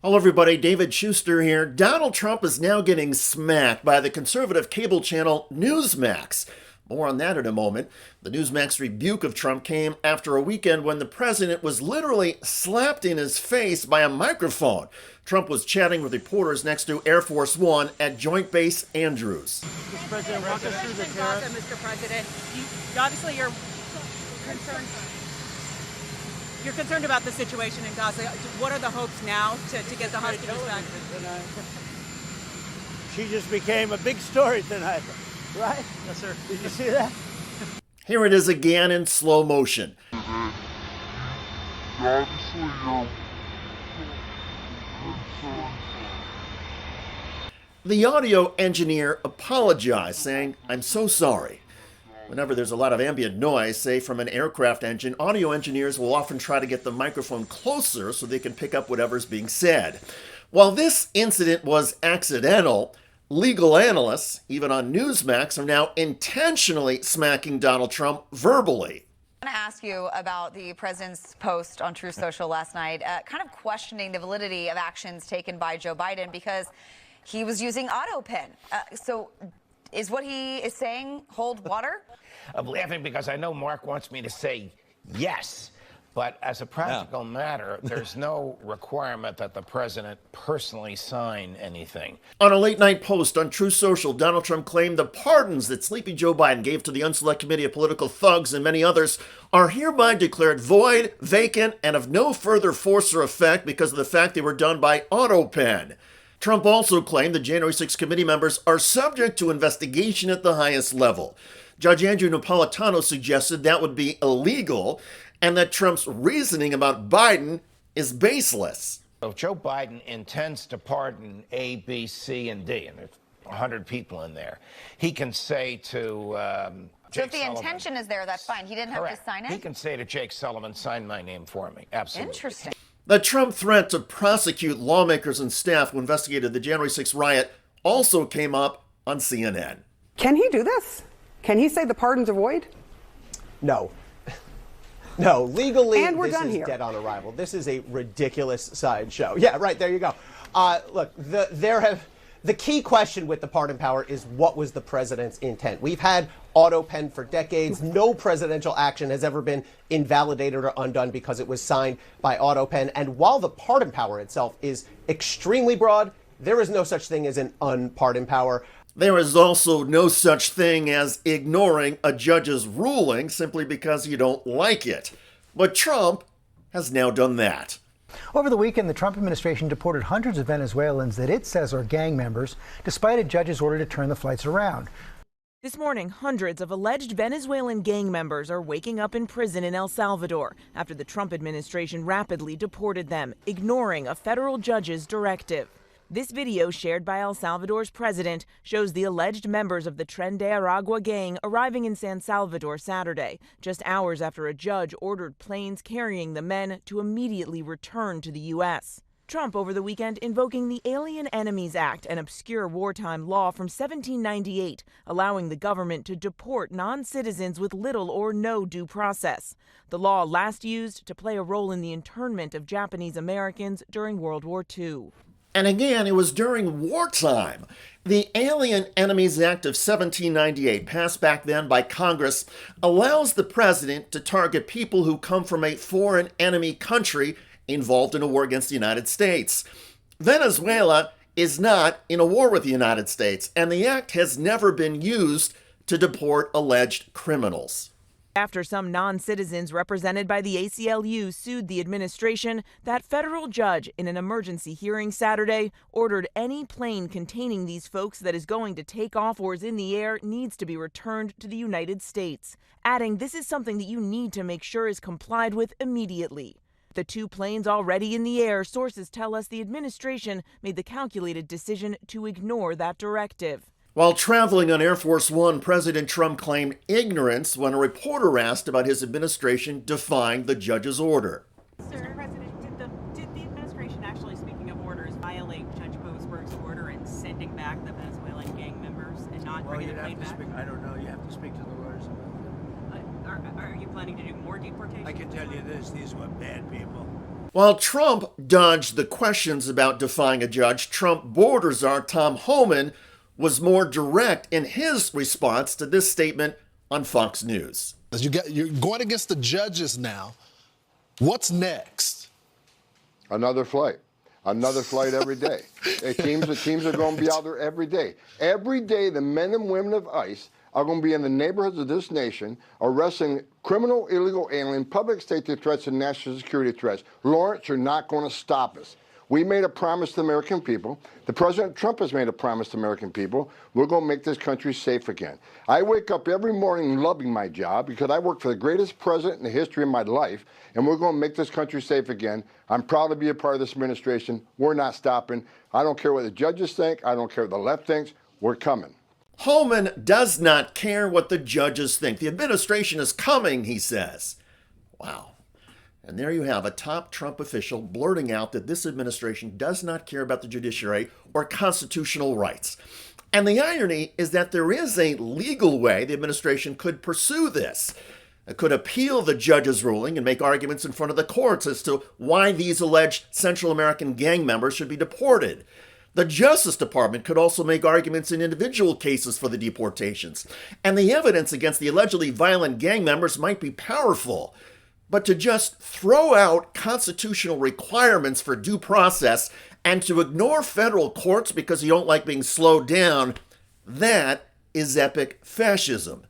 Hello, everybody. David Shuster here. Donald Trump is now getting smacked by the conservative cable channel Newsmax. More on that in a moment. The Newsmax rebuke of Trump came after a weekend when the president was literally slapped in his face by a microphone. Trump was chatting with reporters next to Air Force One at Joint Base Andrews. Mr. President, walk us through the tariff. Mr. President, obviously you're concerned. You're concerned about the situation in Gaza. What are the hopes now to get the hostages back? She just became a big story tonight, right? Yes, sir. Did you see that? Here it is again in slow motion. The audio engineer apologized, saying, "I'm so sorry." Whenever there's a lot of ambient noise, say from an aircraft engine, audio engineers will often try to get the microphone closer so they can pick up whatever's being said. While this incident was accidental, legal analysts, even on Newsmax, are now intentionally smacking Donald Trump verbally. I want to ask you about the president's post on Truth Social last night, kind of questioning the validity of actions taken by Joe Biden because he was using auto pen. So is what he is saying hold water? I'm laughing because I know Mark wants me to say yes, but as a practical matter, there's no requirement that the president personally sign anything. On a late-night post on Truth Social, Donald Trump claimed the pardons that Sleepy Joe Biden gave to the Unselect Committee of Political Thugs and many others are hereby declared void, vacant, and of no further force or effect because of the fact they were done by auto pen. Trump also claimed the January 6 committee members are subject to investigation at the highest level. Judge Andrew Napolitano suggested that would be illegal and that Trump's reasoning about Biden is baseless. If Joe Biden intends to pardon A, B, C, and D, and there's 100 people in there, he can say to So if Jake the Sullivan, intention is there, that's fine. He didn't have correct. to sign it? He can say to Jake Sullivan, sign my name for me. Absolutely. Interesting. The Trump threat to prosecute lawmakers and staff who investigated the January 6 riot also came up on CNN. Can he do this? Can he say the pardons are void? No. No, legally, And we're this done is here. dead on arrival. This is a ridiculous sideshow. Yeah, right, there you go. Look, the key question with the pardon power is what was the president's intent? We've had auto pen for decades. No presidential action has ever been invalidated or undone because it was signed by auto pen. And while the pardon power itself is extremely broad, there is no such thing as an unpardon power. There is also no such thing as ignoring a judge's ruling simply because you don't like it. But Trump has now done that. Over the weekend, the Trump administration deported hundreds of Venezuelans that it says are gang members, despite a judge's order to turn the flights around. This morning, hundreds of alleged Venezuelan gang members are waking up in prison in El Salvador after the Trump administration rapidly deported them, ignoring a federal judge's directive. This video shared by El Salvador's president shows the alleged members of the Tren de Aragua gang arriving in San Salvador Saturday, just hours after a judge ordered planes carrying the men to immediately return to the U.S. Trump over the weekend invoking the Alien Enemies Act, an obscure wartime law from 1798, allowing the government to deport non-citizens with little or no due process. The law last used to play a role in the internment of Japanese Americans during World War II. And again, it was during wartime. The Alien Enemies Act of 1798, passed back then by Congress, allows the president to target people who come from a foreign enemy country involved in a war against the United States. Venezuela is not in a war with the United States, and the act has never been used to deport alleged criminals. After some non-citizens represented by the ACLU sued the administration, that federal judge in an emergency hearing Saturday ordered any plane containing these folks that is going to take off or is in the air needs to be returned to the United States, adding this is something that you need to make sure is complied with immediately. The two planes already in the air, sources tell us the administration made the calculated decision to ignore that directive. While traveling on Air Force One, President Trump claimed ignorance when a reporter asked about his administration defying the judge's order. Mr. President, did the administration, actually speaking of orders, violate Judge Boasberg's order in sending back the Venezuelan gang members and not bringing the plane back? I don't know. You have to speak to the lawyers about that. Are you planning to do more deportations? I can tell you this, these were bad people. While Trump dodged the questions about defying a judge, Trump border czar Tom Homan was more direct in his response to this statement on Fox News. You're going against the judges now. What's next? Another flight. Another flight every day. The teams are going to be out there every day. Every day, the men and women of ICE are going to be in the neighborhoods of this nation arresting criminal, illegal alien, public safety threats, and national security threats. Lawrence, you're not going to stop us. We made a promise to the American people. The President Trump has made a promise to the American people. We're going to make this country safe again. I wake up every morning loving my job because I work for the greatest president in the history of my life, and we're going to make this country safe again. I'm proud to be a part of this administration. We're not stopping. I don't care what the judges think. I don't care what the left thinks. We're coming. Homan does not care what the judges think. The administration is coming, he says. Wow. And there you have a top Trump official blurting out that this administration does not care about the judiciary or constitutional rights. And the irony is that there is a legal way the administration could pursue this. It could appeal the judge's ruling and make arguments in front of the courts as to why these alleged Central American gang members should be deported. The Justice Department could also make arguments in individual cases for the deportations. And the evidence against the allegedly violent gang members might be powerful. But to just throw out constitutional requirements for due process and to ignore federal courts because you don't like being slowed down, that is epic fascism.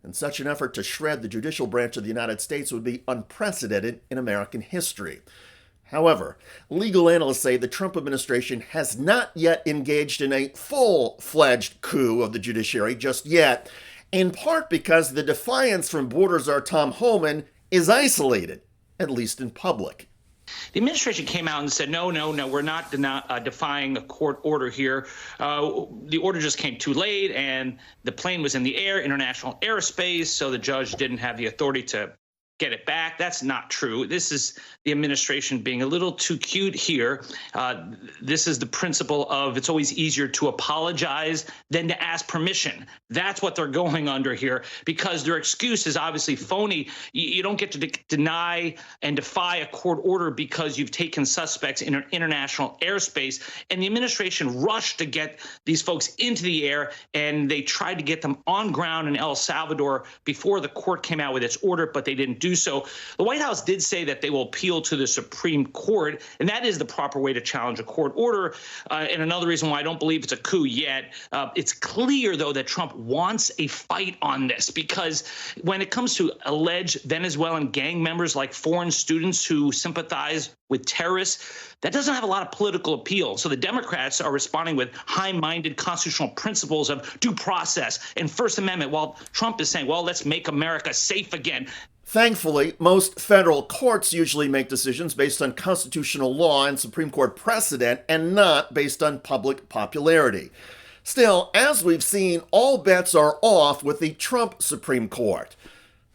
And such an effort to shred the judicial branch of the United States would be unprecedented in American history. However, legal analysts say the Trump administration has not yet engaged in a full-fledged coup of the judiciary just yet, in part because the defiance from border czar Tom Homan is isolated, at least in public. The administration came out and said, no, we're not defying a court order here. The order just came too late, and the plane was in the air, international airspace, so the judge didn't have the authority to get it back. That's not true. This is the administration being a little too cute here. This is the principle of it's always easier to apologize than to ask permission. That's what they're going under here because their excuse is obviously phony. You don't get to deny and defy a court order because you've taken suspects in an international airspace. And the administration rushed to get these folks into the air, and they tried to get them on ground in El Salvador before the court came out with its order, but they didn't do so. The White House did say that they will appeal to the Supreme Court, and that is the proper way to challenge a court order. And another reason why I don't believe it's a coup yet, it's clear, though, that Trump wants a fight on this because when it comes to alleged Venezuelan gang members like foreign students who sympathize with terrorists, that doesn't have a lot of political appeal. So the Democrats are responding with high-minded constitutional principles of due process and First Amendment, while Trump is saying, well, let's make America safe again. Thankfully, most federal courts usually make decisions based on constitutional law and Supreme Court precedent and not based on public popularity. Still, as we've seen, all bets are off with the Trump Supreme Court.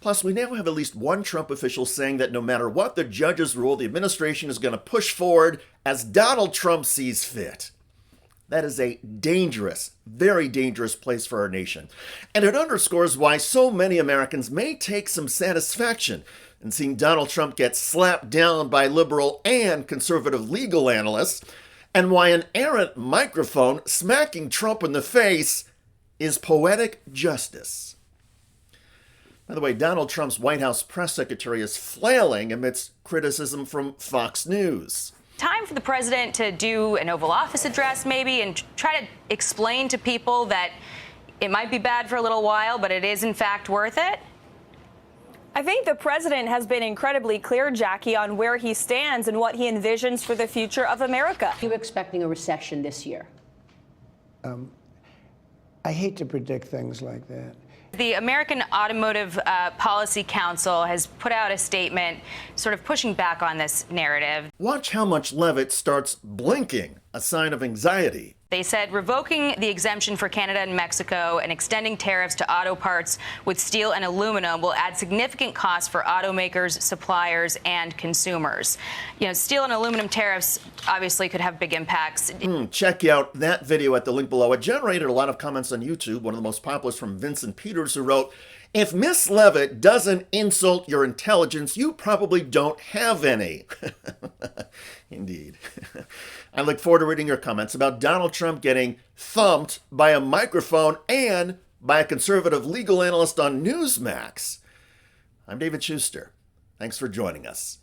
Plus, we now have at least one Trump official saying that no matter what the judges rule, the administration is going to push forward as Donald Trump sees fit. That is a dangerous, very dangerous place for our nation. And it underscores why so many Americans may take some satisfaction in seeing Donald Trump get slapped down by liberal and conservative legal analysts, and why an errant microphone smacking Trump in the face is poetic justice. By the way, Donald Trump's White House press secretary is flailing amidst criticism from Fox News. Time for the president to do an Oval Office address maybe and try to explain to people that it might be bad for a little while, but it is in fact worth it? I think the president has been incredibly clear, Jackie, on where he stands and what he envisions for the future of America. You were expecting a recession this year. I hate to predict things like that. The American Automotive Policy Council has put out a statement sort of pushing back on this narrative. Watch how much Levitt starts blinking a sign of anxiety. They said revoking the exemption for Canada and Mexico and extending tariffs to auto parts with steel and aluminum will add significant costs for automakers, suppliers, and consumers. You know, steel and aluminum tariffs obviously could have big impacts. Check out that video at the link below. It generated a lot of comments on YouTube. One of the most popular is from Vincent Peters, who wrote, "If Miss Leavitt doesn't insult your intelligence, you probably don't have any." Indeed. I look forward to reading your comments about Donald Trump getting thumped by a microphone and by a conservative legal analyst on Newsmax. I'm David Shuster. Thanks for joining us.